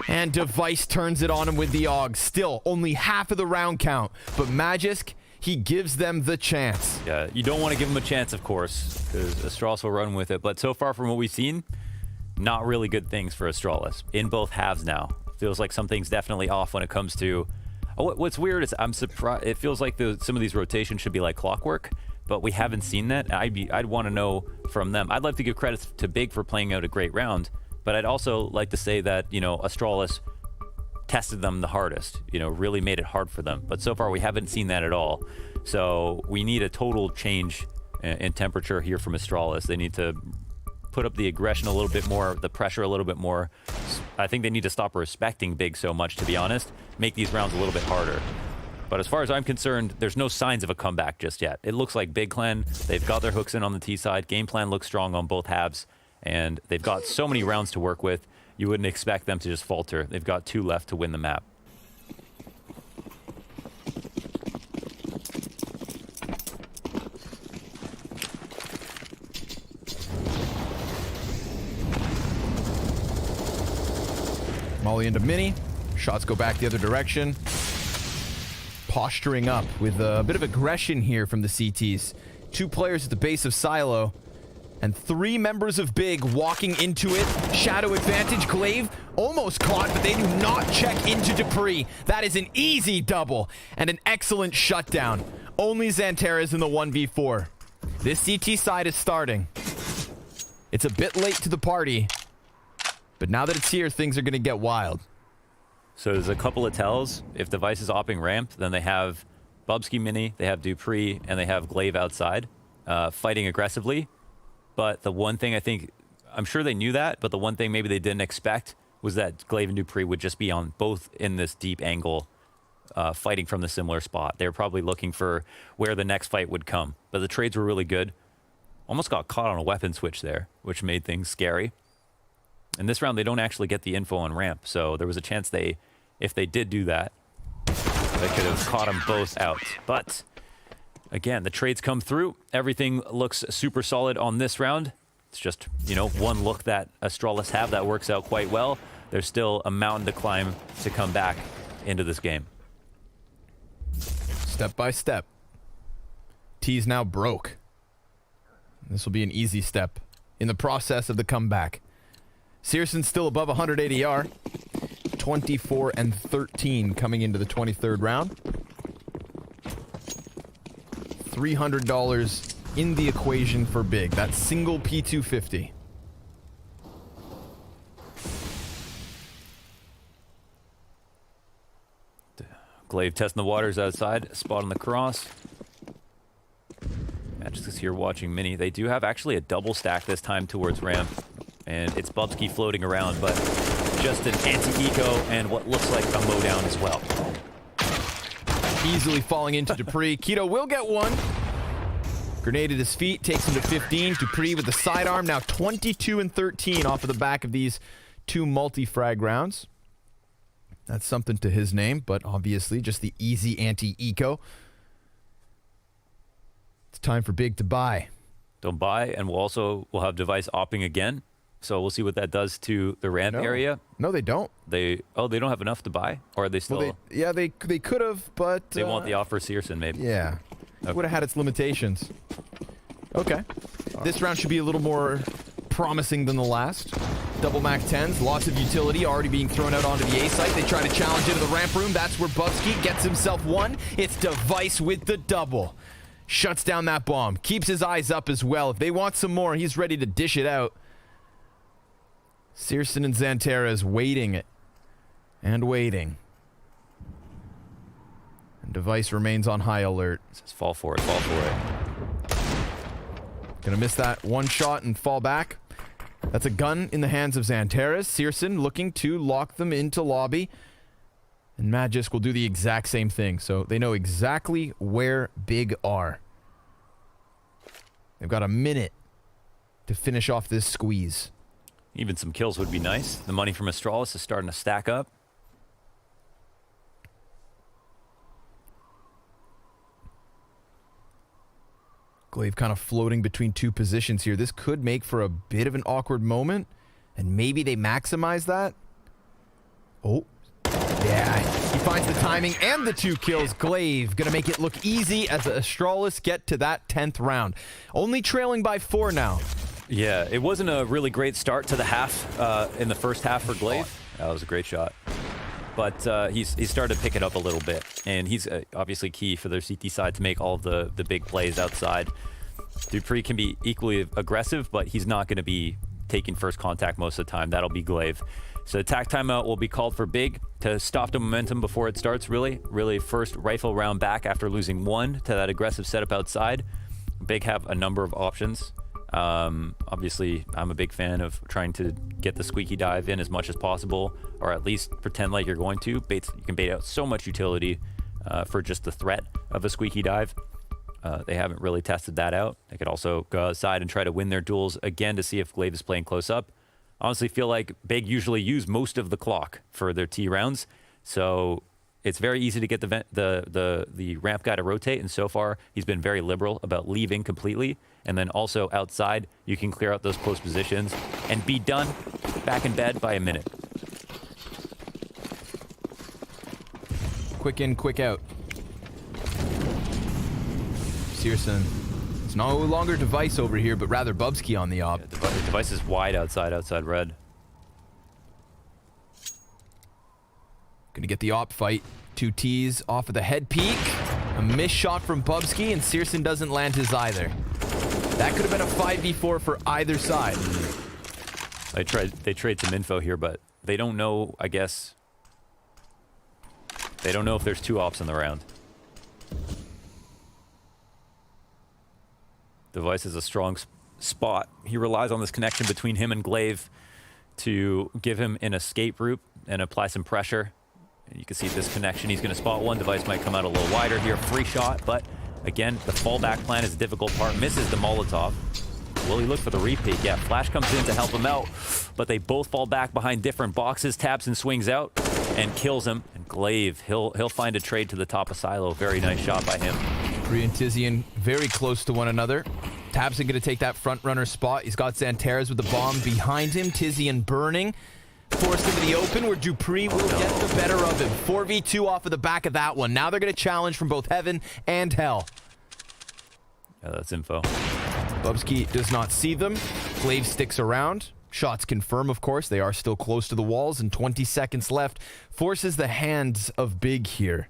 And device turns it on him with the AUG. Still, only half of the round count. But Magisk, he gives them the chance. Yeah, you don't want to give them a chance, of course, because Astralis will run with it. But so far from what we've seen, not really good things for Astralis in both halves now. Feels like something's definitely off when it comes to... What's weird is I'm surprised. It feels like some of these rotations should be like clockwork, but we haven't seen that. I'd want to know from them. I'd like to give credit to Big for playing out a great round, but I'd also like to say that, you know, Astralis tested them the hardest, you know, really made it hard for them. But so far we haven't seen that at all. So we need a total change in temperature here from Astralis. They need to put up the aggression a little bit more, the pressure a little bit more. I think they need to stop respecting Big so much, to be honest. Make these rounds a little bit harder. But as far as I'm concerned, there's no signs of a comeback just yet. It looks like Big Clan, they've got their hooks in on the T side. Game plan looks strong on both halves. And they've got so many rounds to work with, you wouldn't expect them to just falter. They've got 2 left to win the map. Molly into mini. Shots go back the other direction. Posturing up with a bit of aggression here from the CTs. 2 players at the base of silo. And 3 members of Big walking into it. Shadow advantage. Glaive almost caught, but they do not check into dupreeh. That is an easy double and an excellent shutdown. Only XANTARES in the 1v4. This CT side is starting. It's a bit late to the party, but now that it's here, things are going to get wild. So there's a couple of tells. If Device is opping ramp, then they have bubzkii mini, they have dupreeh, and they have Glaive outside, fighting aggressively. But the one thing I think, I'm sure they knew that, but the one thing maybe they didn't expect was that Glaive and dupreeh would just be on both in this deep angle, fighting from the similar spot. They were probably looking for where the next fight would come. But the trades were really good. Almost got caught on a weapon switch there, which made things scary. In this round, they don't actually get the info on ramp, so there was a chance if they did do that, they could have caught them both out. But again, the trades come through. Everything looks super solid on this round. It's just, you know, one look that Astralis have that works out quite well. There's still a mountain to climb to come back into this game. Step by step. T's now broke. This will be an easy step in the process of the comeback. Syrson's still above 100 ADR. 24 and 13 coming into the 23rd round. $300 in the equation for Big. That single P250. Glaive testing the waters outside, spot on the cross. Magisk is here watching mini. They do have actually a double stack this time towards ramp. And it's bubzkii floating around, but just an anti-eco and what looks like a mowdown as well. Easily falling into dupreeh. Keto will get one. Grenade at his feet, takes him to 15. dupreeh with the sidearm, now 22 and 13 off of the back of these 2 multi-frag rounds. That's something to his name, but obviously just the easy anti-eco. It's time for Big to buy. Don't buy, and we'll have Device opping again. So we'll see what that does to the ramp area. No, they don't. They don't have enough to buy, or are they still? Well, they could have, but they want the offer syrson maybe. Yeah, Okay. Would have had its limitations. Okay, this round should be a little more promising than the last. Double Mac 10s, lots of utility already being thrown out onto the A site. They try to challenge into the ramp room. That's where bubzkii gets himself one. It's Device with the double. Shuts down that bomb. Keeps his eyes up as well. If they want some more, he's ready to dish it out. Syrson and XANTARES waiting and waiting. And Device remains on high alert. Says fall for it, fall for it. Gonna miss that one shot and fall back. That's a gun in the hands of XANTARES. Syrson looking to lock them into lobby. And Magisk will do the exact same thing. So they know exactly where Big are. They've got a minute to finish off this squeeze. Even some kills would be nice. The money from Astralis is starting to stack up. Glaive kind of floating between 2 positions here. This could make for a bit of an awkward moment. And maybe they maximize that. Oh. Yeah. He finds the timing and the 2 kills. Glaive gonna make it look easy as the Astralis get to that 10th round. Only trailing by 4 now. Yeah, it wasn't a really great start to the half in the first half for Glaive. That was a great shot. But he's started to pick it up a little bit. And he's obviously key for their CT side to make all of the big plays outside. dupreeh can be equally aggressive, but he's not going to be taking first contact most of the time. That'll be Glaive. So attack timeout will be called for Big to stop the momentum before it starts, really first rifle round back after losing 1 to that aggressive setup outside. Big have a number of options. Obviously, I'm a big fan of trying to get the squeaky dive in as much as possible, or at least pretend like you're going to. You can bait out so much utility for just the threat of a squeaky dive. They haven't really tested that out. They could also go outside and try to win their duels again to see if glaive is playing close up. Honestly, feel like Big usually use most of the clock for their T rounds, so it's very easy to get the ramp guy to rotate. And so far, he's been very liberal about leaving completely. And then also outside, you can clear out those close positions and be done back in bed by a minute. Quick in, quick out. syrson. It's no longer Device over here, but rather bubzkii on the op. Yeah, Device is wide outside red. Gonna get the op fight. 2 T's off of the head peek. A missed shot from bubzkii, and syrson doesn't land his either. That could have been a 5v4 for either side. They trade some info here, but they don't know, I guess. They don't know if there's 2 ops in the round. Device is a strong spot. He relies on this connection between him and glaive to give him an escape route and apply some pressure. And you can see this connection. He's going to spot one. Device might come out a little wider here. Free shot, but again, the fallback plan is the difficult part. Misses the Molotov. Will he look for the repeat? Yeah, Flash comes in to help him out, but they both fall back behind different boxes. tabseN swings out and kills him. And glaive, he'll find a trade to the top of silo. Very nice shot by him. dupreeh and tiziaN very close to one another. tabseN going to take that front runner spot. He's got XANTARES with the bomb behind him. tiziaN burning. Forced into the open where dupreeh will get the better of him. 4v2 off of the back of that one. Now they're going to challenge from both heaven and hell. Yeah, that's info. bubzkii does not see them. glaive sticks around. Shots confirm, of course. They are still close to the walls, and 20 seconds left. Forces the hands of Big here.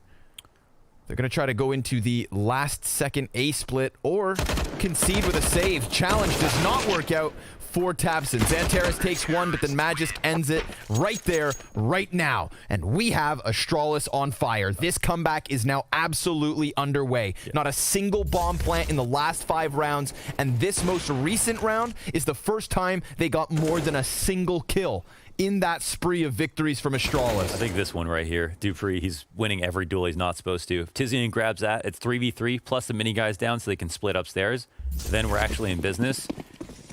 They're going to try to go into the last second A split or concede with a save. Challenge does not work out for tabseN. XANTARES takes one, but then Magisk ends it right there, right now. And we have Astralis on fire. This comeback is now absolutely underway. Yeah. Not a single bomb plant in the last 5 rounds, and this most recent round is the first time they got more than a single kill in that spree of victories from Astralis. I think this one right here, dupreeh, he's winning every duel he's not supposed to. If tiziaN grabs that, it's 3v3 plus the mini guys down so they can split upstairs. Then we're actually in business.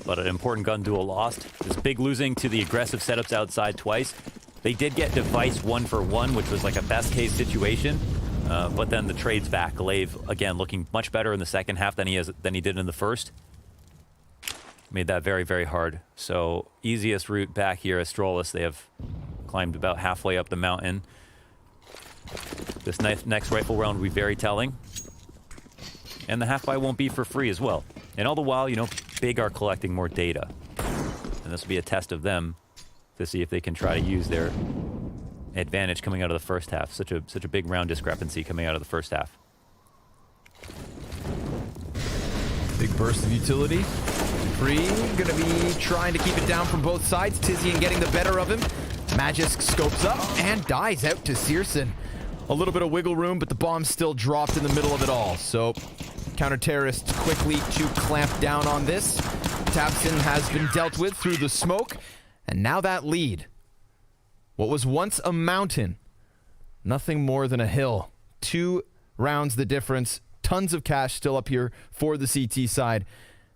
But an important gun duel lost. This Big losing to the aggressive setups outside twice. They did get Device 1-for-1, which was like a best case situation. But then the trades back. glaive, again, looking much better in the second half than he did in the first. Made that very, very hard. So easiest route back here, Astralis. They have climbed about halfway up the mountain. This next rifle round will be very telling. And the half-buy won't be for free as well. And all the while, you know, Big are collecting more data. And this will be a test of them to see if they can try to use their advantage coming out of the first half. Such a big round discrepancy coming out of the first half. Big burst of utility. dupreeh gonna be trying to keep it down from both sides. tiziaN getting the better of him. Magisk scopes up and dies out to syrson. A little bit of wiggle room, but the bomb still dropped in the middle of it all. So counter-terrorists quickly to clamp down on this. tabseN has been dealt with through the smoke. And now that lead. What was once a mountain, nothing more than a hill. 2 rounds the difference. Tons of cash still up here for the CT side.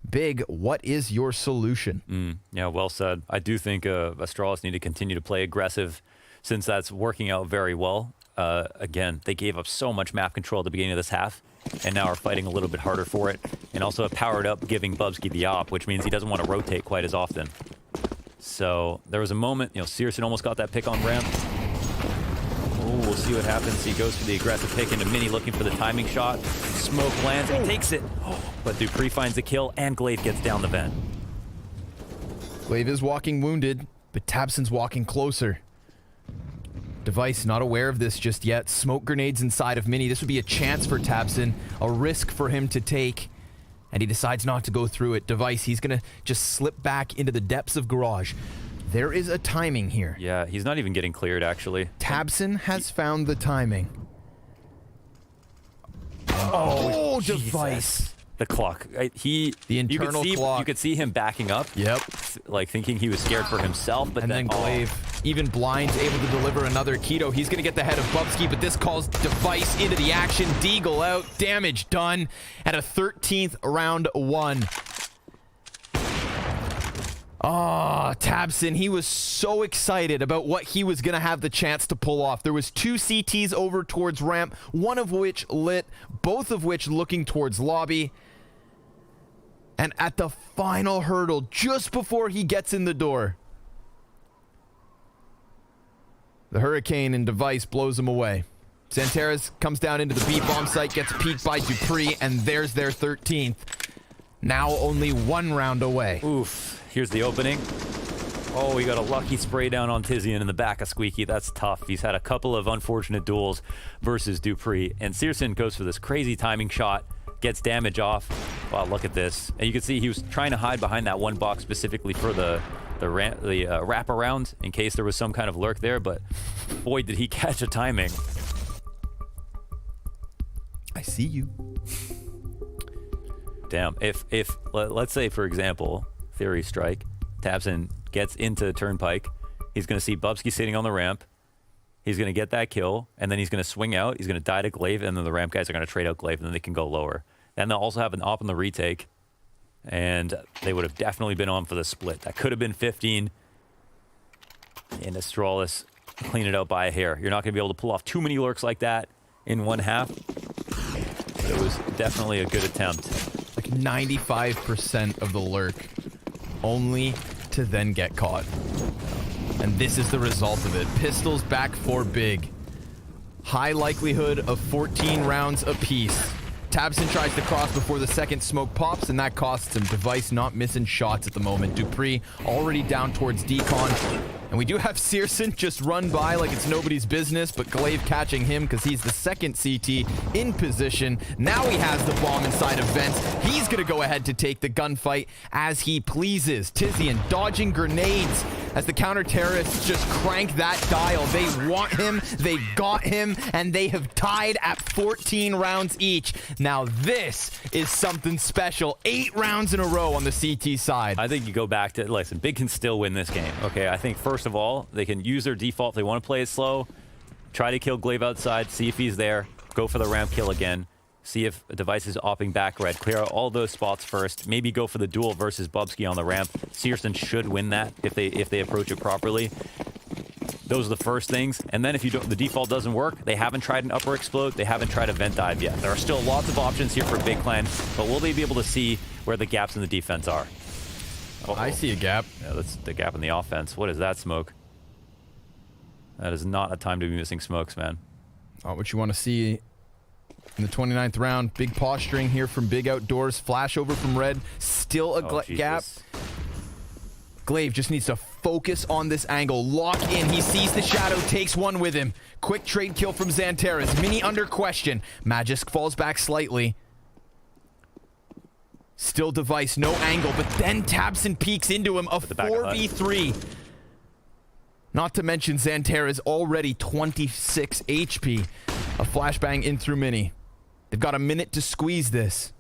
Big, what is your solution? Yeah, well said. I do think Astralis need to continue to play aggressive since that's working out very well. Again, they gave up so much map control at the beginning of this half, and now are fighting a little bit harder for it, and also have powered up giving bubzkii the op, which means he doesn't want to rotate quite as often. So there was a moment, you know, syrson almost got that pick on ramp. Oh, we'll see what happens. He goes for the aggressive pick into mini, looking for the timing shot. Smoke lands and takes it. But dupreeh finds the kill, and glaive gets down the vent. glaive is walking wounded, but tabseN's walking closer. Device not aware of this just yet. Smoke grenades inside of mini. This would be a chance for tabseN, a risk for him to take, and he decides not to go through it. Device, he's gonna just slip back into the depths of garage. There is a timing here. Yeah, he's not even getting cleared, actually. tabseN has found the timing. Oh, Device. The clock. The internal clock. You could see him backing up. Yep. Like thinking he was scared for himself, but And then glaive. even Blind's able to deliver another keto. He's going to get the head of bubzkii, but this calls Device into the action. Deagle out, damage done, and a 13th round won. Oh, tabseN, he was so excited about what he was going to have the chance to pull off. There was 2 CTs over towards ramp, one of which lit, both of which looking towards lobby. And at the final hurdle, just before he gets in the door, the Hurricane and Device blows him away. XANTARES comes down into the B-bomb site, gets peeked by dupreeh, and there's their 13th. Now only 1 round away. Oof. Here's the opening. Oh, we got a lucky spray down on tiziaN in the back of Squeaky. That's tough. He's had a couple of unfortunate duels versus dupreeh. And syrson goes for this crazy timing shot, gets damage off. Wow, look at this. And you can see he was trying to hide behind that one box specifically for the wraparound in case there was some kind of lurk there, but boy, did he catch a timing. I see you. Damn. If let's say, for example, Theory Strike, tabseN gets into Turnpike, he's going to see bubzkii sitting on the ramp. He's going to get that kill, and then he's going to swing out. He's going to die to glaive, and then the ramp guys are going to trade out glaive, and then they can go lower. Then they'll also have an op on the retake, and they would have definitely been on for the split. That could have been 15. And Astralis clean it out by a hair. You're not going to be able to pull off too many lurks like that in one half. But it was definitely a good attempt. Like 95% of the lurk, only to then get caught. And this is the result of it. Pistols back for big. High likelihood of 14 rounds apiece. tabseN tries to cross before the second smoke pops, and that costs him. Device not missing shots at the moment. dupreeh already down towards decon. And we do have syrson just run by like it's nobody's business, but glaive catching him because he's the second CT in position. Now he has the bomb inside of vents. He's going to go ahead to take the gunfight as he pleases. tiziaN dodging grenades as the counter-terrorists just crank that dial. They want him, they got him, and they have tied at 14 rounds each. Now this is something special. 8 rounds in a row on the CT side. I think you go back to, listen, Big can still win this game, okay? I think first of all, they can use their default if they want to play it slow, try to kill glaive outside, see if he's there, go for the ramp kill again, see if a device is opping back red, clear out all those spots first, maybe go for the duel versus bubzkii on the ramp. syrson should win that if they approach it properly. Those are the first things. And then if you don't, the default doesn't work, they haven't tried an upper explode, they haven't tried a vent dive yet. There are still lots of options here for Big Clan, but will they be able to see where the gaps in the defense are? Uh-oh. I see a gap. Yeah, that's the gap in the offense. What is that smoke? That is not a time to be missing smokes, man. What you want to see in the 29th round. Big posturing here from Big Outdoors. Flash over from red. Still a gap. glaive just needs to focus on this angle. Lock in. He sees the shadow. Takes one with him. Quick trade kill from XANTARES. Mini under question. Magisk falls back slightly. Still device. No angle. But then tabseN peeks into him. A 4v3. Not to mention XANTARES already 26 HP. A flashbang in through mini. They've got a minute to squeeze this.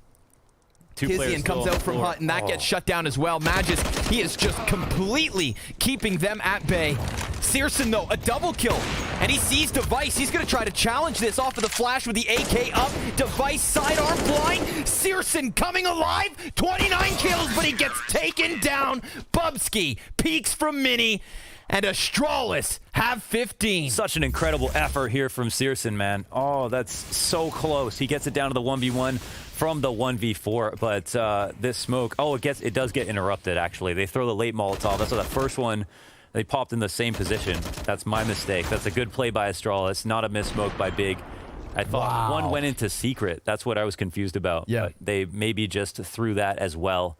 tiziaN comes out from hut, and that gets shut down as well. Magisk, he is just completely keeping them at bay. syrson, though, a double kill. And he sees Device. He's going to try to challenge this off of the flash with the AK up. Device sidearm blind. syrson coming alive. 29 kills, but he gets taken down. bubzkii peeks from mini. And Astralis have 15. Such an incredible effort here from syrson, man. Oh, that's so close. He gets it down to the 1v1 from the 1v4, but this smoke, it does get interrupted, actually. They throw the late Molotov. That's the first one. They popped in the same position. That's my mistake. That's a good play by Astralis, not a miss smoke by Big. I thought one went into secret. That's what I was confused about. Yeah. But they maybe just threw that as well.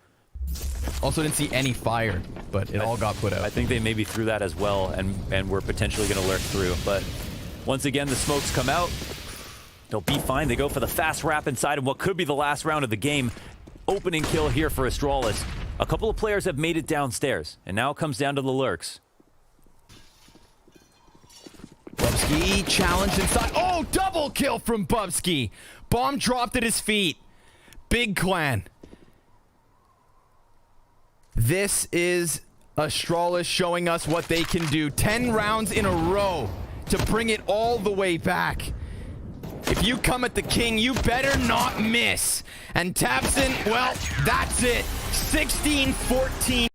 Also didn't see any fire, but it all got put out. I think they maybe threw that as well, and we're potentially going to lurk through. But once again, the smokes come out. They'll be fine. They go for the fast wrap inside of what could be the last round of the game. Opening kill here for Astralis. A couple of players have made it downstairs, and now it comes down to the lurks. bubzkii challenged inside. Oh, double kill from bubzkii. Bomb dropped at his feet. Big Clan. This is Astralis showing us what they can do. 10 rounds in a row to bring it all the way back. If you come at the king, you better not miss. And tabseN, well, that's it. 16-14.